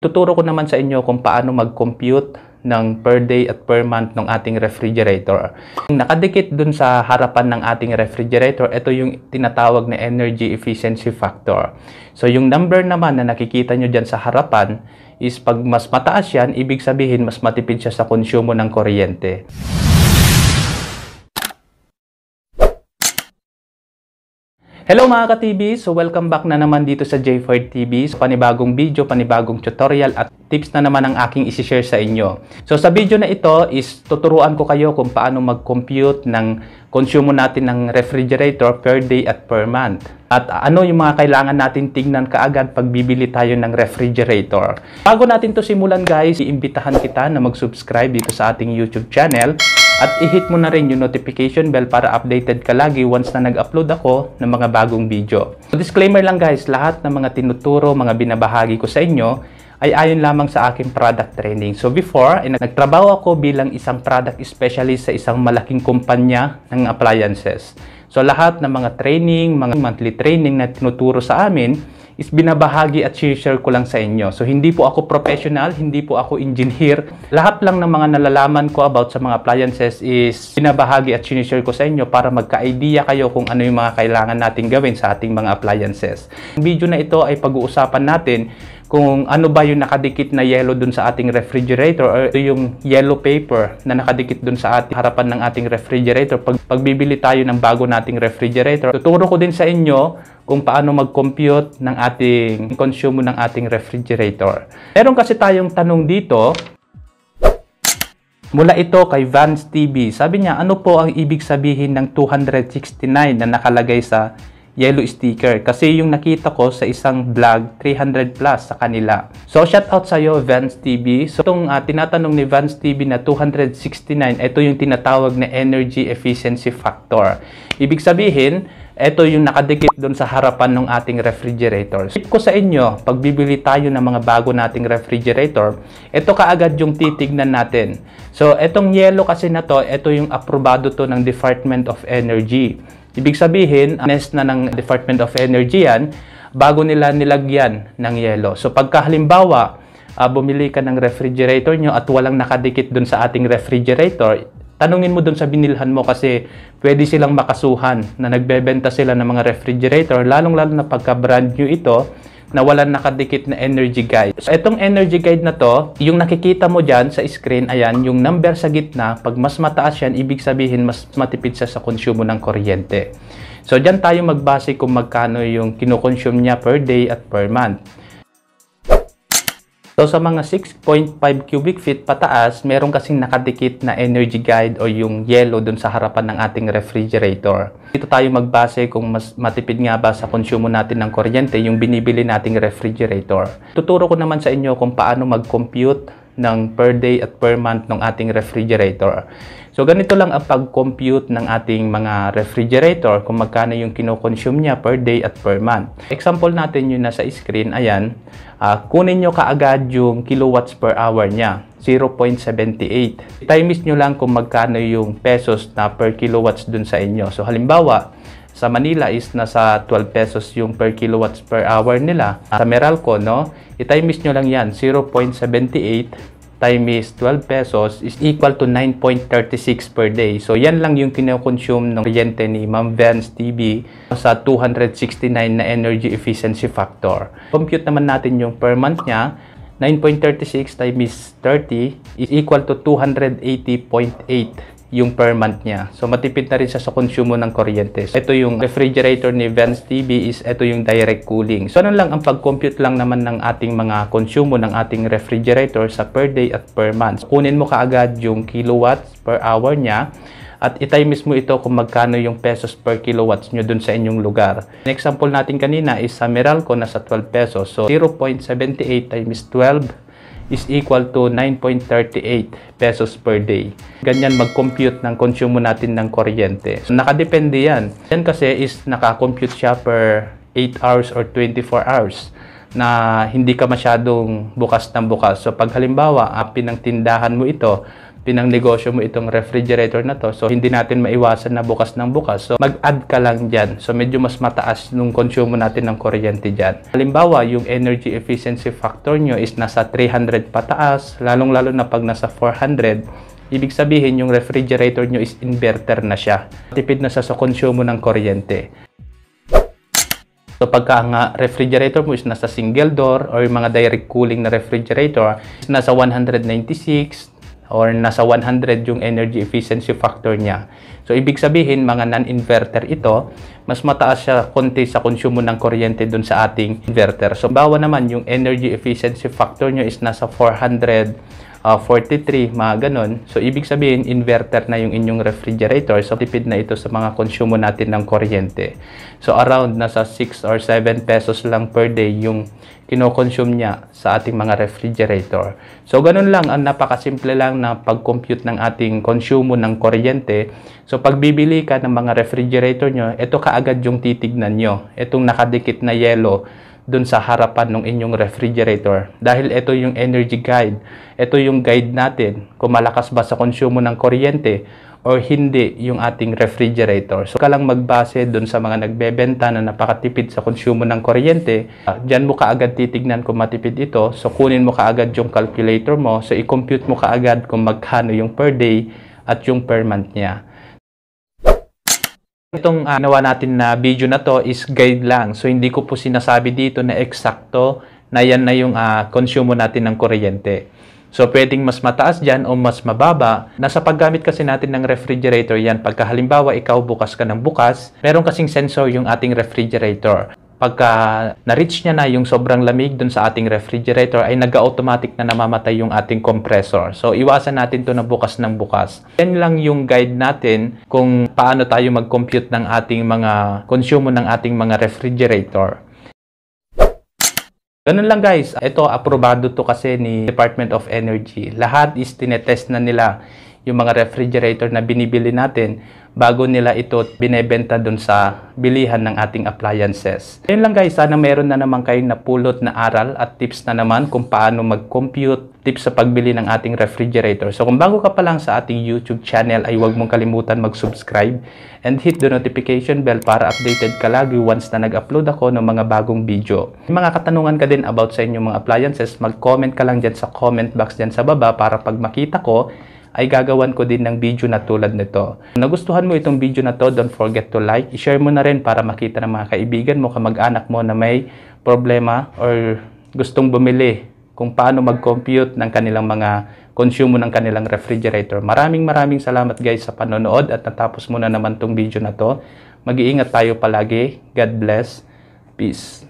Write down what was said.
Tuturo ko naman sa inyo kung paano mag-compute ng per day at per month ng ating refrigerator. Yung nakadikit dun sa harapan ng ating refrigerator, ito yung tinatawag na energy efficiency factor. So yung number naman na nakikita nyo dyan sa harapan is pag mas mataas yan, ibig sabihin mas matipid siya sa konsumo ng kuryente. Hello mga ka-TV! So welcome back na naman dito sa J4 TV. So panibagong video, panibagong tutorial at tips na naman ang aking isi-share sa inyo. So sa video na ito is tuturuan ko kayo kung paano mag-compute ng konsumo natin ng refrigerator per day at per month. At ano yung mga kailangan natin tignan kaagad pag bibili tayo ng refrigerator. Bago natin to simulan guys, iimbitahan kita na mag-subscribe dito sa ating YouTube channel. At i-hit mo na rin yung notification bell para updated ka lagi once na nag-upload ako ng mga bagong video. So disclaimer lang guys, lahat ng mga tinuturo, mga binabahagi ko sa inyo ay ayon lamang sa aking product training. So before, nagtrabaho ako bilang isang product specialist sa isang malaking kumpanya ng appliances. So lahat ng mga training, mga monthly training na tinuturo sa amin is binabahagi at share ko lang sa inyo. So hindi po ako professional, hindi po ako engineer. Lahat lang ng mga nalalaman ko about sa mga appliances is binabahagi at share ko sa inyo para magka-idea kayo kung ano yung mga kailangan natin gawin sa ating mga appliances. Ang video na ito ay pag-uusapan natin kung ano ba yung nakadikit na yellow dun sa ating refrigerator or yung yellow paper na nakadikit dun sa harapan ng ating refrigerator pag bibili tayo ng bago nating refrigerator. Tuturo ko din sa inyo kung paano mag-compute ng ating konsumo ng ating refrigerator. Meron kasi tayong tanong dito. Mula ito kay Vance TV. Sabi niya, ano po ang ibig sabihin ng 269 na nakalagay sa yellow sticker? Kasi yung nakita ko sa isang vlog, 300 plus sa kanila. So, shout out sa iyo, Vance TV. So, itong tinatanong ni Vance TV na 269, ito yung tinatawag na energy efficiency factor. Ibig sabihin, ito yung nakadikit doon sa harapan ng ating refrigerator. Tip ko sa inyo, pag bibili tayo ng mga bago nating refrigerator, ito kaagad yung titignan natin. So, itong yellow kasi na to, ito yung aprobado to ng Department of Energy. Ibig sabihin, nest na ng Department of Energy yan, bago nila nilagyan ng yellow. So, pagka halimbawa, bumili ka ng refrigerator nyo at walang nakadikit doon sa ating refrigerator, tanungin mo doon sa binilhan mo kasi pwede silang makasuhan na nagbebenta sila ng mga refrigerator, lalong-lalo na pagka brand new ito, na walang nakadikit na energy guide. So, itong energy guide na to, yung nakikita mo dyan sa screen, ayan, yung number sa gitna, pag mas mataas yan, ibig sabihin mas matipid siya sa konsumo ng kuryente. So, dyan tayo magbase kung magkano yung kinokonsume niya per day at per month. So, sa mga 6.5 cubic feet pataas, meron kasing nakadikit na energy guide o yung yellow dun sa harapan ng ating refrigerator. Dito tayo magbase kung mas matipid nga ba sa konsumo natin ng kuryente yung binibili nating refrigerator. Tuturo ko naman sa inyo kung paano mag-compute ng per day at per month ng ating refrigerator. So, ganito lang ang pag-compute ng ating mga refrigerator kung magkano yung kinokonsume niya per day at per month. Example natin yung nasa screen, ayan. Kunin nyo kaagad yung kilowatts per hour niya, 0.78. Times nyo lang kung magkano yung pesos na per kilowatts dun sa inyo. So, halimbawa, sa Manila is nasa 12 pesos yung per kilowatts per hour nila. Sa Meralco, no? I-times nyo lang yan, 0.78 times 12 pesos is equal to 9.36 per day. So, yan lang yung kinokonsume ng kuryente ni Ma'am Vance TV sa 269 na energy efficiency factor. Compute naman natin yung per month niya, 9.36 times 30 is equal to 280.8 yung per month niya. So, matipid na rin siya sa konsumo ng kuryente. So, ito yung refrigerator ni Vance TV is ito yung direct cooling. So, ano lang ang pag-compute lang naman ng ating mga konsumo ng ating refrigerator sa per day at per month. So, kunin mo kaagad yung kilowatts per hour niya at i-times mo ito kung magkano yung pesos per kilowatts nyo dun sa inyong lugar. An example natin kanina is sa Meralco nasa 12 pesos. So, 0.78 times 12 is equal to 9.38 pesos per day. Ganyan mag-compute ng konsumo natin ng kuryente. So, nakadepende yan. Yan kasi is nakakompute siya per 8 hours or 24 hours na hindi ka masyadong bukas ng bukas. So, pag halimbawa, pinang tindahan mo ito, pinangnegosyo mo itong refrigerator na to. So, hindi natin maiwasan na bukas ng bukas. So, mag-add ka lang dyan. So, medyo mas mataas nung konsumo natin ng kuryente dyan. Halimbawa, yung energy efficiency factor nyo is nasa 300 pataas, lalong-lalo na pag nasa 400, ibig sabihin yung refrigerator nyo is inverter na siya. Tipid na sa konsumo ng kuryente. So pagka ang refrigerator mo is nasa single door or yung mga direct cooling na refrigerator is nasa 196 or nasa 100 yung energy efficiency factor niya. So ibig sabihin mga non-inverter ito, mas mataas siya konti sa konsumo ng kuryente dun sa ating inverter. So bawa naman yung energy efficiency factor nyo is nasa 443, mga ganon. So, ibig sabihin, inverter na yung inyong refrigerator. So, tipid na ito sa mga konsumo natin ng kuryente. So, around nasa 6 or 7 pesos lang per day yung kinokonsume niya sa ating mga refrigerator. So, ganun lang. Ang napakasimple lang na pag-compute ng ating konsumo ng kuryente. So, pag bibili ka ng mga refrigerator nyo, ito kaagad yung titignan nyo. Itong nakadikit na yellow dun sa harapan ng inyong refrigerator. Dahil ito yung energy guide. Ito yung guide natin kung malakas ba sa konsumo ng kuryente or hindi yung ating refrigerator. So, ka lang magbase dun sa mga nagbebenta na napakatipid sa konsumo ng kuryente. Diyan mo kaagad titignan kung matipid ito. So, kunin mo kaagad yung calculator mo. So, i-compute mo kaagad kung magkano yung per day at yung per month niya. Itong ginawa natin na video na to is guide lang. So, hindi ko po sinasabi dito na eksakto na yan na yung konsumo natin ng kuryente. So, pwedeng mas mataas dyan o mas mababa. Nasa paggamit kasi natin ng refrigerator yan. Pagka halimbawa, ikaw bukas ka ng bukas, meron kasing sensor yung ating refrigerator. Pagka na-reach niya na yung sobrang lamig dun sa ating refrigerator, ay nag-automatic na namamatay yung ating compressor. So, iwasan natin to na bukas ng bukas. Yan lang yung guide natin kung paano tayo mag-compute ng ating mga konsumo ng ating mga refrigerator. Ganun lang guys. Ito, aprobado to kasi ni Department of Energy. Lahat is tinetest na nila yung mga refrigerator na binibili natin bago nila ito binebenta dun sa bilihan ng ating appliances. Ayun lang guys, sana meron na naman kayong napulot na aral at tips na naman kung paano mag-compute, tips sa pagbili ng ating refrigerator. So kung bago ka pa lang sa ating YouTube channel ay huwag mong kalimutan mag-subscribe and hit the notification bell para updated ka lagi once na nag-upload ako ng mga bagong video. May mga katanungan ka din about sa inyong mga appliances, mag-comment ka lang dyan sa comment box dyan sa baba para pag makita ko, ay gagawan ko din ng video na tulad nito. Kung nagustuhan mo itong video na to, don't forget to like. I-share mo na rin para makita ng mga kaibigan mo, kamag-anak mo na may problema or gustong bumili kung paano mag-compute ng kanilang mga konsumo ng kanilang refrigerator. Maraming salamat guys sa panonood at natapos mo na naman itong video na to. Mag-iingat tayo palagi. God bless. Peace.